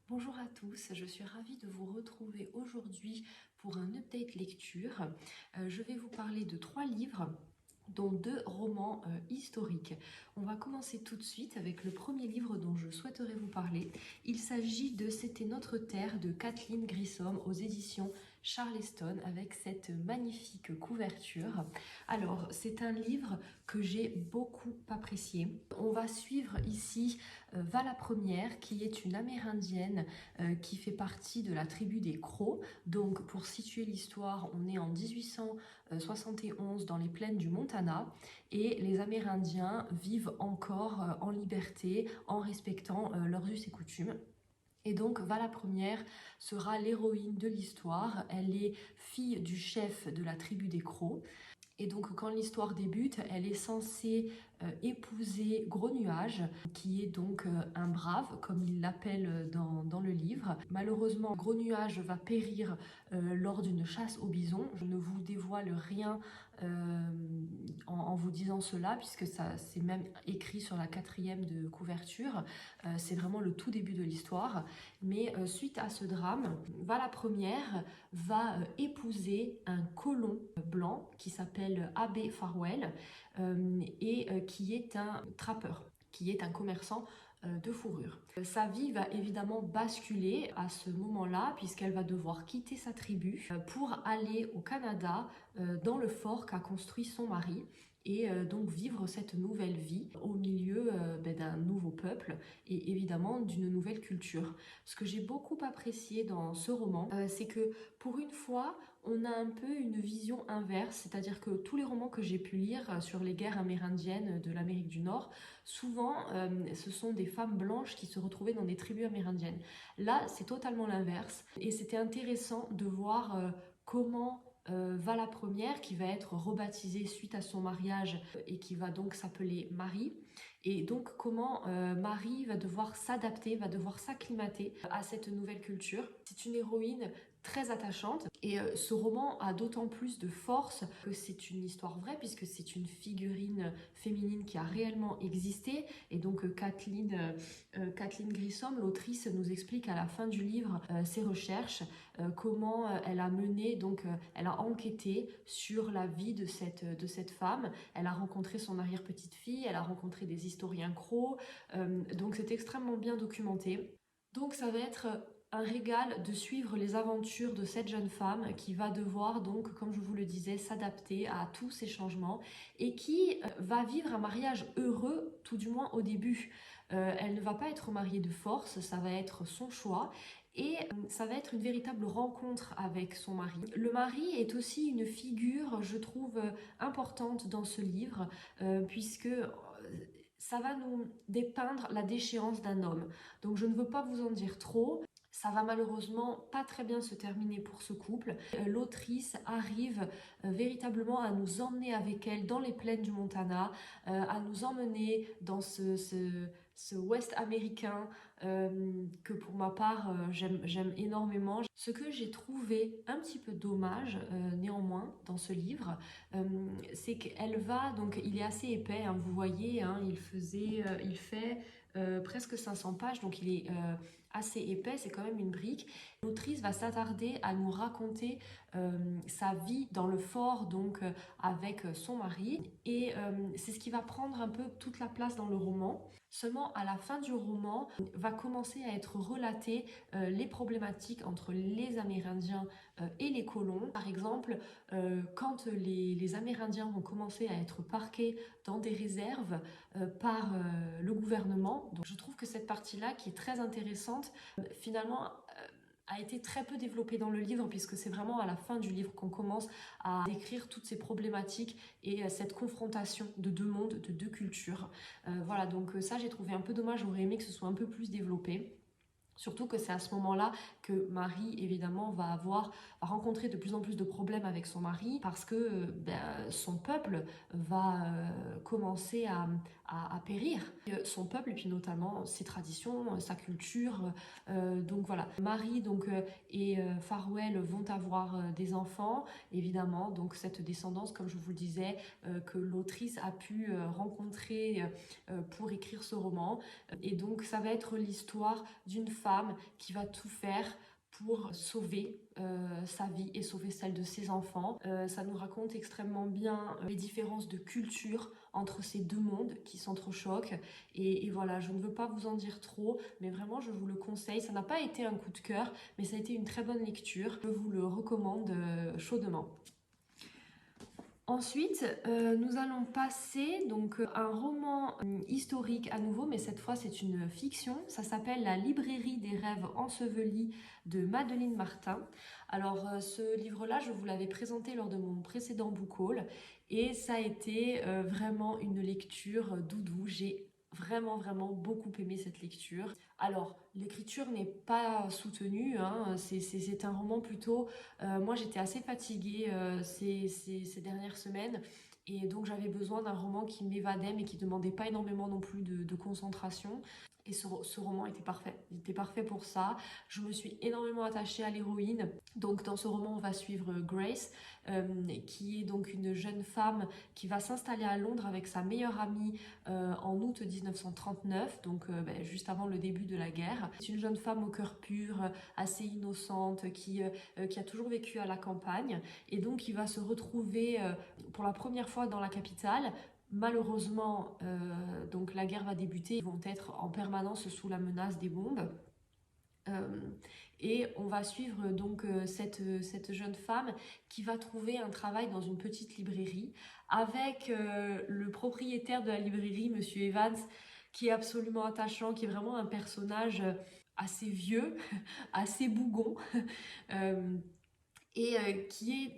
Bonjour à tous, je suis ravie de vous retrouver aujourd'hui pour un update lecture. Je vais vous parler de 3 livres, dont 2 romans historiques. On va commencer tout de suite avec le premier livre dont je souhaiterais vous parler. Il s'agit de C'était notre terre de Kathleen Grissom aux éditions Charleston avec cette magnifique couverture. Alors, c'est un livre que j'ai beaucoup apprécié. On va suivre ici Vala Première, qui est une Amérindienne qui fait partie de la tribu des Crocs. Donc, pour situer l'histoire, on est en 1871 dans les plaines du Montana et les Amérindiens vivent encore en liberté en respectant leurs us et coutumes. Et donc Vala Première sera l'héroïne de l'histoire. Elle est fille du chef de la tribu des Crocs. Et donc quand l'histoire débute, elle est censée épouser Gros Nuage, qui est donc un brave, comme il l'appelle dans le livre. Malheureusement, Gros Nuage va périr lors d'une chasse au bison. Je ne vous dévoile rien en vous disant cela, puisque c'est même écrit sur la 4e de couverture. C'est vraiment le tout début de l'histoire. Mais suite à ce drame, Vala Première va épouser un colon blanc qui s'appelle Abbé Farwell et qui est un trappeur, qui est un commerçant de fourrure. Sa vie va évidemment basculer à ce moment-là puisqu'elle va devoir quitter sa tribu pour aller au Canada dans le fort qu'a construit son mari et donc vivre cette nouvelle vie au milieu d'un nouveau peuple et évidemment d'une nouvelle culture. Ce que j'ai beaucoup apprécié dans ce roman, c'est que pour une fois, on a un peu une vision inverse, c'est-à-dire que tous les romans que j'ai pu lire sur les guerres amérindiennes de l'Amérique du Nord, souvent ce sont des femmes blanches qui se retrouvaient dans des tribus amérindiennes. Là, c'est totalement l'inverse et c'était intéressant de voir comment Vala Première, qui va être rebaptisée suite à son mariage et qui va donc s'appeler Marie, et donc comment Marie va devoir s'adapter, va devoir s'acclimater à cette nouvelle culture. C'est une héroïne très attachante et ce roman a d'autant plus de force que c'est une histoire vraie puisque c'est une figurine féminine qui a réellement existé et donc Kathleen Grissom, l'autrice, nous explique à la fin du livre ses recherches, comment elle a mené, donc elle a enquêté sur la vie de cette femme, elle a rencontré son arrière-petite-fille, elle a rencontré des historiens crocs, donc c'est extrêmement bien documenté. Donc ça va être un régal de suivre les aventures de cette jeune femme qui va devoir donc, comme je vous le disais, s'adapter à tous ces changements et qui va vivre un mariage heureux, tout du moins au début. Elle ne va pas être mariée de force, ça va être son choix. Et ça va être une véritable rencontre avec son mari. Le mari est aussi une figure, je trouve, importante dans ce livre, puisque ça va nous dépeindre la déchéance d'un homme. Donc je ne veux pas vous en dire trop. Ça va malheureusement pas très bien se terminer pour ce couple. L'autrice arrive véritablement à nous emmener avec elle dans les plaines du Montana, à nous emmener dans ce Ouest américain que pour ma part j'aime énormément. Ce que j'ai trouvé un petit peu dommage néanmoins dans ce livre, c'est qu'elle va, donc il est assez épais, hein, vous voyez, hein, il fait presque 500 pages, donc il est assez épais, c'est quand même une brique. L'autrice va s'attarder à nous raconter sa vie dans le fort, donc avec son mari, et c'est ce qui va prendre un peu toute la place dans le roman. Seulement à la fin du roman va commencer à être relatées les problématiques entre les Amérindiens et les colons. Par exemple, quand les Amérindiens vont commencer à être parqués dans des réserves par le gouvernement. Donc je trouve que cette partie-là, qui est très intéressante, finalement a été très peu développée dans le livre puisque c'est vraiment à la fin du livre qu'on commence à décrire toutes ces problématiques et cette confrontation de deux mondes, de deux cultures. Voilà, donc ça j'ai trouvé un peu dommage, j'aurais aimé que ce soit un peu plus développé. Surtout que c'est à ce moment-là que Marie, évidemment, va rencontrer de plus en plus de problèmes avec son mari parce que son peuple va commencer à périr. Son peuple, et puis notamment ses traditions, sa culture. Donc voilà, Marie et Farwell vont avoir des enfants, évidemment. Donc cette descendance, comme je vous le disais, que l'autrice a pu rencontrer pour écrire ce roman. Et donc ça va être l'histoire d'une femme femme qui va tout faire pour sauver sa vie et sauver celle de ses enfants. Ça nous raconte extrêmement bien les différences de culture entre ces deux mondes qui s'entrechoquent. Et voilà, je ne veux pas vous en dire trop, mais vraiment je vous le conseille. Ça n'a pas été un coup de cœur, mais ça a été une très bonne lecture. Je vous le recommande chaudement. Ensuite, nous allons passer donc un roman historique à nouveau, mais cette fois c'est une fiction. Ça s'appelle La librairie des rêves ensevelis de Madeleine Martin. Alors ce livre-là, je vous l'avais présenté lors de mon précédent book haul et ça a été vraiment une lecture doudou. J'ai vraiment beaucoup aimé cette lecture. Alors l'écriture n'est pas soutenue, hein, c'est un roman plutôt moi, j'étais assez fatiguée ces dernières semaines et donc j'avais besoin d'un roman qui m'évadait mais qui ne demandait pas énormément non plus de concentration. Et ce roman était parfait. Il était parfait pour ça. Je me suis énormément attachée à l'héroïne. Donc dans ce roman, on va suivre Grace, qui est donc une jeune femme qui va s'installer à Londres avec sa meilleure amie en août 1939, donc juste avant le début de la guerre. C'est une jeune femme au cœur pur, assez innocente, qui a toujours vécu à la campagne et donc qui va se retrouver pour la première fois dans la capitale. Malheureusement, donc la guerre va débuter, ils vont être en permanence sous la menace des bombes. Et on va suivre donc cette jeune femme qui va trouver un travail dans une petite librairie avec le propriétaire de la librairie, Monsieur Evans, qui est absolument attachant, qui est vraiment un personnage assez vieux, assez bougon.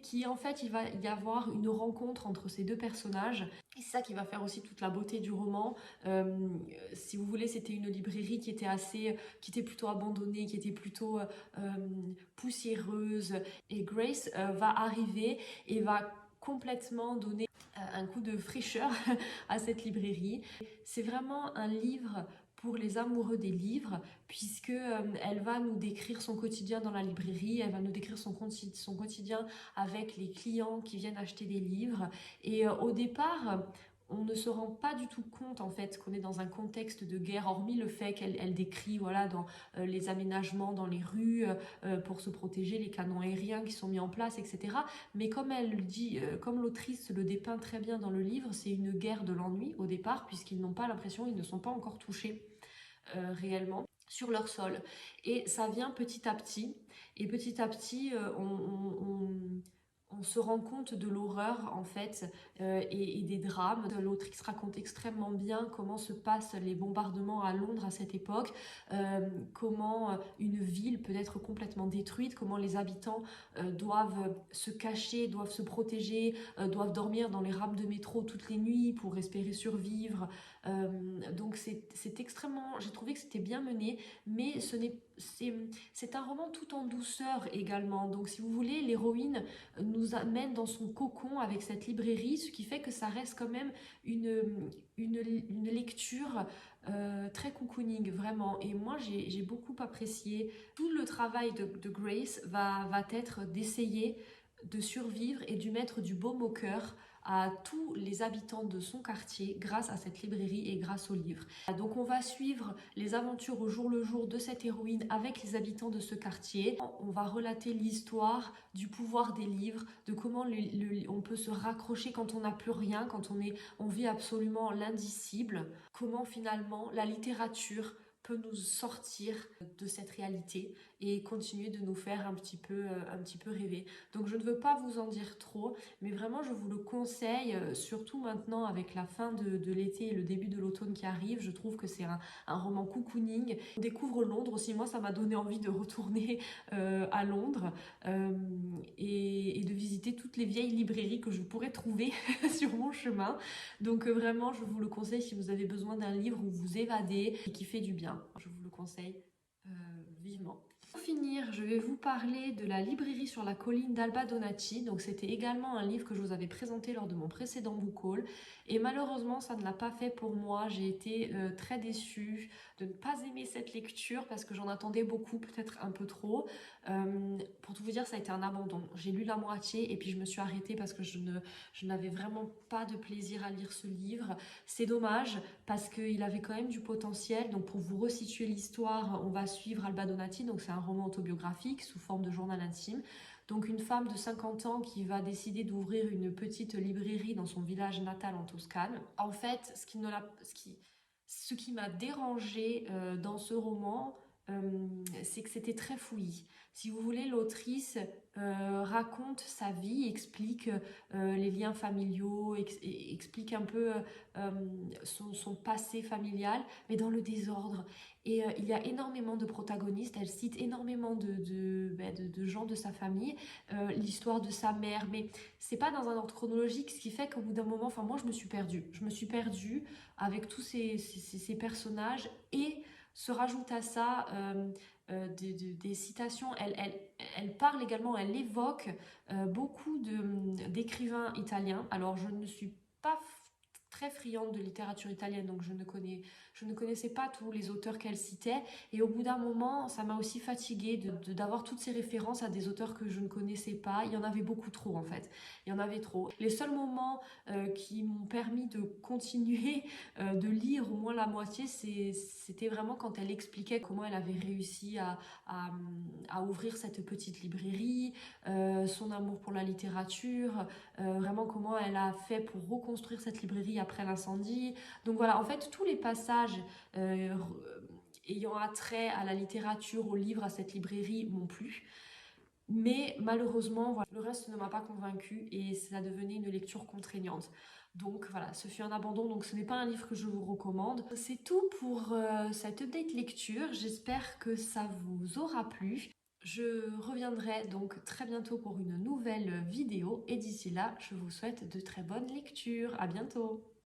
Qui en fait, il va y avoir une rencontre entre ces deux personnages. Et c'est ça qui va faire aussi toute la beauté du roman. Si vous voulez, c'était une librairie qui était plutôt abandonnée, qui était plutôt poussiéreuse. Et Grace va arriver et va complètement donner un coup de fraîcheur à cette librairie. C'est vraiment un livre pour les amoureux des livres, puisque elle va nous décrire son quotidien dans la librairie, elle va nous décrire son quotidien avec les clients qui viennent acheter des livres. Et au départ, on ne se rend pas du tout compte en fait qu'on est dans un contexte de guerre, hormis le fait qu'elle décrit voilà, dans les aménagements dans les rues pour se protéger, les canons aériens qui sont mis en place, etc. Mais comme elle dit, comme l'autrice le dépeint très bien dans le livre, c'est une guerre de l'ennui au départ, puisqu'ils n'ont pas l'impression, ils ne sont pas encore touchés réellement sur leur sol. Et ça vient petit à petit, et petit à petit, on se rend compte de l'horreur en fait et des drames. L'autrice raconte extrêmement bien comment se passent les bombardements à Londres à cette époque, comment une ville peut être complètement détruite, comment les habitants doivent se cacher, doivent se protéger, doivent dormir dans les rames de métro toutes les nuits pour espérer survivre. Donc c'est extrêmement, j'ai trouvé que c'était bien mené, mais c'est un roman tout en douceur également. Donc si vous voulez, l'héroïne nous amène dans son cocon avec cette librairie, ce qui fait que ça reste quand même une lecture très cocooning, vraiment. Et moi, j'ai beaucoup apprécié. Tout le travail de Grace va être d'essayer de survivre et de mettre du baume au cœur à tous les habitants de son quartier grâce à cette librairie et grâce aux livres. Donc on va suivre les aventures au jour le jour de cette héroïne avec les habitants de ce quartier. On va relater l'histoire du pouvoir des livres, de comment on peut se raccrocher quand on n'a plus rien, quand on vit absolument l'indicible, comment finalement la littérature peut nous sortir de cette réalité et continuer de nous faire un petit peu rêver. Donc je ne veux pas vous en dire trop, mais vraiment je vous le conseille, surtout maintenant avec la fin de l'été et le début de l'automne qui arrive. Je trouve que c'est un roman cocooning. On découvre Londres aussi, moi ça m'a donné envie de retourner à Londres et de visiter toutes les vieilles librairies que je pourrais trouver sur mon chemin. Donc vraiment je vous le conseille si vous avez besoin d'un livre où vous évadez et qui fait du bien. Je vous le conseille vivement. Pour finir, je vais vous parler de La librairie sur la colline d'Alba Donati. Donc c'était également un livre que je vous avais présenté lors de mon précédent book haul. Et malheureusement, ça ne l'a pas fait pour moi. J'ai été très déçue de ne pas aimer cette lecture parce que j'en attendais beaucoup, peut-être un peu trop. Pour tout vous dire, ça a été un abandon. J'ai lu la moitié et puis je me suis arrêtée parce que je n'avais vraiment pas de plaisir à lire ce livre. C'est dommage parce qu'il avait quand même du potentiel. Donc pour vous resituer l'histoire, on va suivre Alba Donati. Donc c'est un roman autobiographique sous forme de journal intime. Donc une femme de 50 ans qui va décider d'ouvrir une petite librairie dans son village natal en Toscane. En fait, ce qui m'a dérangée dans ce roman, c'est que c'était très fouillis. Si vous voulez, l'autrice raconte sa vie, explique les liens familiaux, explique un peu son passé familial, mais dans le désordre. Et il y a énormément de protagonistes, elle cite énormément de gens de sa famille, l'histoire de sa mère, mais c'est pas dans un ordre chronologique, ce qui fait qu'au bout d'un moment, enfin moi je me suis perdue. Je me suis perdue avec tous ces personnages et se rajoute à ça des citations. Elle parle également, elle évoque beaucoup d'écrivains italiens. Alors je ne suis pas très friande de littérature italienne, donc je ne connaissais pas tous les auteurs qu'elle citait, et au bout d'un moment, ça m'a aussi fatiguée d'avoir toutes ces références à des auteurs que je ne connaissais pas. Il y en avait beaucoup trop en fait, il y en avait trop. Les seuls moments qui m'ont permis de continuer de lire au moins la moitié, c'était vraiment quand elle expliquait comment elle avait réussi à ouvrir cette petite librairie, son amour pour la littérature, vraiment comment elle a fait pour reconstruire cette librairie après l'incendie. Donc voilà, en fait, tous les passages ayant attrait à la littérature, aux livres, à cette librairie m'ont plu. Mais malheureusement, voilà, le reste ne m'a pas convaincue et ça devenait une lecture contraignante. Donc voilà, ce fut un abandon, donc ce n'est pas un livre que je vous recommande. C'est tout pour cette update lecture, j'espère que ça vous aura plu. Je reviendrai donc très bientôt pour une nouvelle vidéo et d'ici là, je vous souhaite de très bonnes lectures. À bientôt!